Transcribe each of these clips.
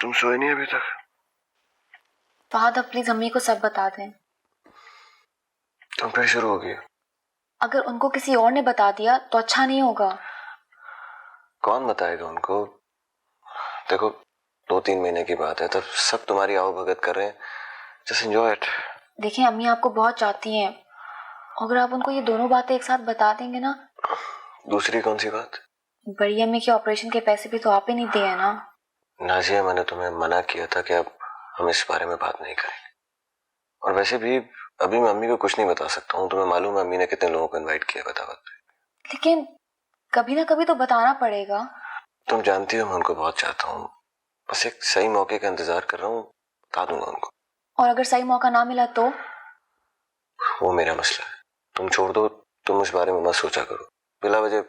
तुम सोए नहीं अभी तक? फहद, अब प्लीज अम्मी को सब बता दें। तुम फिर शुरू हो गई? अगर उनको किसी और ने बता दिया तो अच्छा नहीं होगा। कौन बताएगा उनको? देखो, 2-3 महीने की बात है, तब सब तुम्हारी आओ भगत कर रहे हैं। Just enjoy it. देखिए, अम्मी आपको बहुत चाहती हैं। अगर आप उनको ये दोनों बातें एक साथ बता देंगे ना। दूसरी कौन सी बात? बड़ी अम्मी के ऑपरेशन के पैसे भी तो आप ही नहीं दिए हैं ना। नाजिया, मैंने तुम्हें मना किया था कि अब हम इस बारे में बात नहीं करेंगे। और वैसे भी अभी मैं अम्मी को कुछ नहीं बता सकता हूँ। तुम्हें मालूम है अम्मी ने कितने लोगों को इनवाइट किया बतावत पे। लेकिन कभी ना कभी तो बताना पड़ेगा। तुम जानती हो मैं उनको बहुत चाहता हूँ। बस एक सही मौके का इंतजार कर रहा हूँ। बता दूंगा उनको। और अगर सही मौका ना मिला तो? वो मेरा मसला है, तुम छोड़ दो। तुम उस बारे में मत सोचा करो। बिला वजह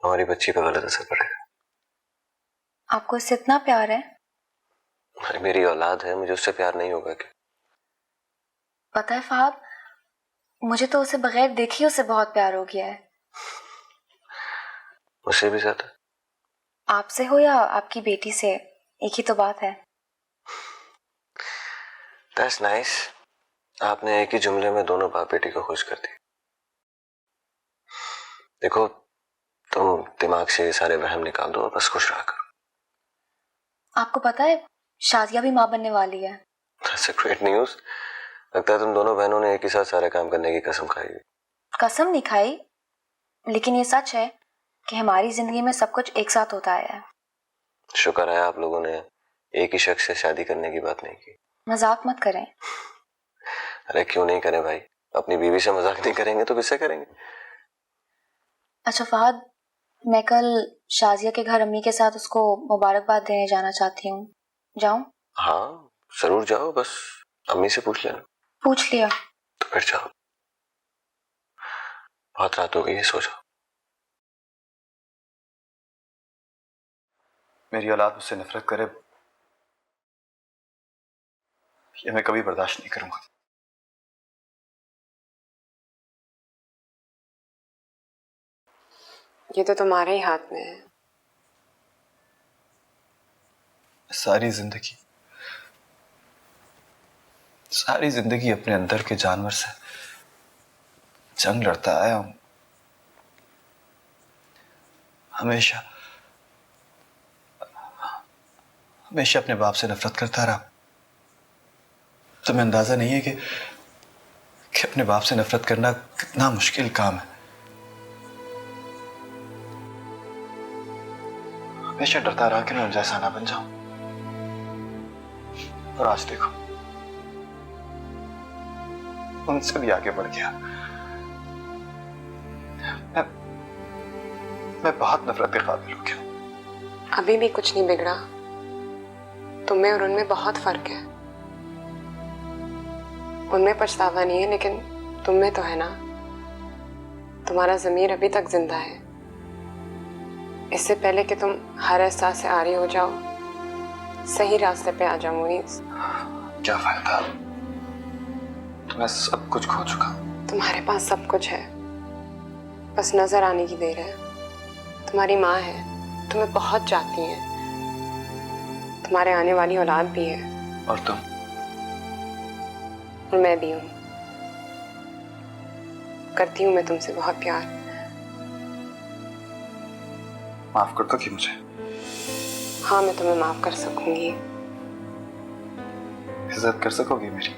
हमारी बच्ची पर गलत असर पड़ेगा। आपको इससे इतना प्यार है? मेरी औलाद है, मुझे उससे प्यार नहीं होगा क्या? पता है फहद, मुझे तो उसे बगैर देखे उससे बहुत प्यार हो गया है। मुझसे भी ज्यादा? आपसे हो या आपकी बेटी से, एक ही तो बात है। That's nice. आपने एक ही जुमले में दोनों बाप बेटी को खुश कर दिया। देखो, तुम दिमाग से ये सारे वहम निकाल दो और बस खुश रहा करो। आपको पता है, शादिया भी माँ बनने वाली है। That's a great news। लगता है तुम दोनों बहनों ने एक ही साथ सारे काम करने की कसम खाई। कसम नहीं खाई, लेकिन ये सच है कि हमारी जिंदगी में सब कुछ एक साथ होता है। शुक्र है आप लोगों ने एक ही शख्स से शादी करने की बात नहीं की। मजाक मत करें। अरे क्यों नहीं करें भाई? अपनी बीवी से मजाक नहीं करेंगे तो किससे करेंगे? अच्छा फहद, मैं कल शाजिया के घर अम्मी के साथ उसको मुबारकबाद देने जाना चाहती हूँ। जाऊं? हाँ जरूर जाओ, बस अम्मी से पूछ लेना। पूछ लिया। तो फिर जाओ, बहुत रात हो गई है, सो जाओ। मेरी औलाद मुझसे नफरत करे, ये मैं कभी बर्दाश्त नहीं करूंगा। ये तो तुम्हारे ही हाथ में है। सारी जिंदगी अपने अंदर के जानवर से जंग लड़ता आया हूं। हमेशा अपने बाप से नफरत करता रहा। तुम्हें अंदाजा नहीं है कि अपने बाप से नफरत करना कितना मुश्किल काम है। हमेशा डरता रहा कि मैं उन जैसा ना बन जाऊं, और आज देखो उनसे भी आगे बढ़ गया। मैं बहुत नफरत के काबिल हो गया। अभी भी कुछ नहीं बिगड़ा। तुम्हें और उनमें बहुत फर्क है। उनमें पछतावा नहीं है, लेकिन तुम में तो है ना। तुम्हारा ज़मीर अभी तक जिंदा है। इससे पहले कि तुम हर एहसास से आरी हो जाओ, सही रास्ते पे आ जाओ मुनीस। क्या फायदा, मैं सब कुछ खो चुका हूं। तुम्हारे पास सब कुछ है, बस नजर आने की देर है। तुम्हारी माँ है, तुम्हें बहुत चाहती है। तुम्हारे आने वाली औलाद भी है। और तुम? और मैं भी हूँ। करती हूँ मैं तुमसे बहुत प्यार। माफ कर दो कि मुझे। हाँ, मैं तुम्हें माफ कर सकूंगी। इज्जत कर सकोगी मेरी?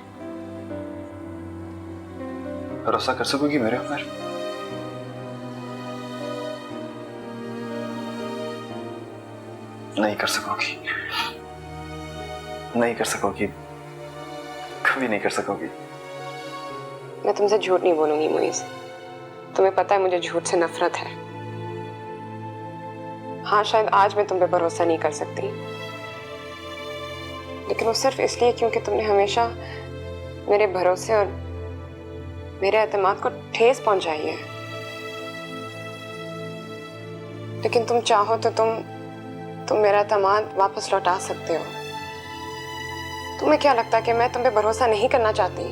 भरोसा कर सकोगी मेरे ऊपर? नहीं कर सकोगी, नहीं कर सकोगी, कभी नहीं कर सकोगी। मैं तुमसे झूठ नहीं बोलूंगी मुनीस। तुम्हें पता है मुझे झूठ से नफरत है। हाँ, शायद आज मैं तुम पे भरोसा नहीं कर सकती, लेकिन वो सिर्फ इसलिए क्योंकि तुमने हमेशा मेरे भरोसे और मेरे एतमाद को ठेस पहुंचाई है। लेकिन तुम चाहो तो तुम मेरा एतमाद वापस लौटा सकते हो। तुम्हें क्या लगता है कि मैं तुम पे भरोसा नहीं करना चाहती?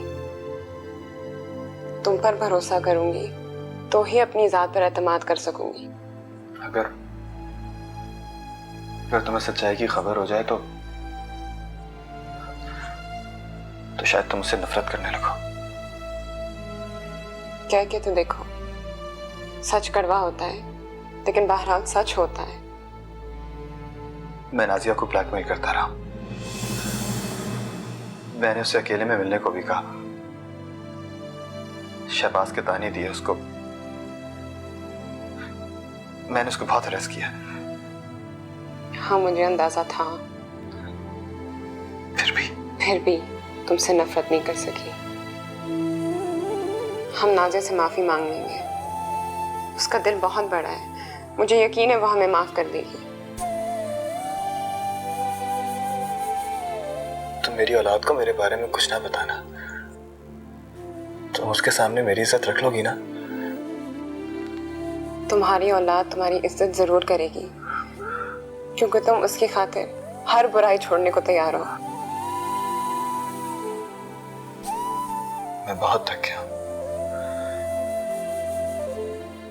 तुम पर भरोसा करूंगी तो ही अपनी जात पर एतमाद कर सकूंगी। अगर तुम्हें सच्चाई की खबर हो जाए तो तो शायद तुम मुझसे नफरत करने लगो। कह के तो देखो, सच कड़वा होता है लेकिन बहरहाल सच होता है। मैं नाजिया को ब्लैकमेल करता रहा। मैंने उससे अकेले में मिलने को भी कहा, शहबाज के ताने दिए उसको। मैंने उसको बहुत हरास किया। हाँ, मुझे अंदाजा था। फिर भी तुमसे नफरत नहीं कर सकी। हम नाजिया से माफी मांग लेंगे। उसका दिल बहुत बड़ा है, मुझे यकीन है वो हमें माफ कर देगी। तुम मेरी औलाद को मेरे बारे में कुछ ना बताना। तुम उसके सामने मेरी इज्जत रख लोगी ना? तुम्हारी औलाद तुम्हारी इज्जत जरूर करेगी, क्योंकि तुम उसकी खातिर हर बुराई छोड़ने को तैयार हो। मैं बहुत थक गया हूं।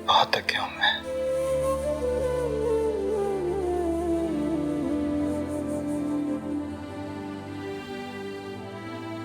बहुत थक गया हूं मैं।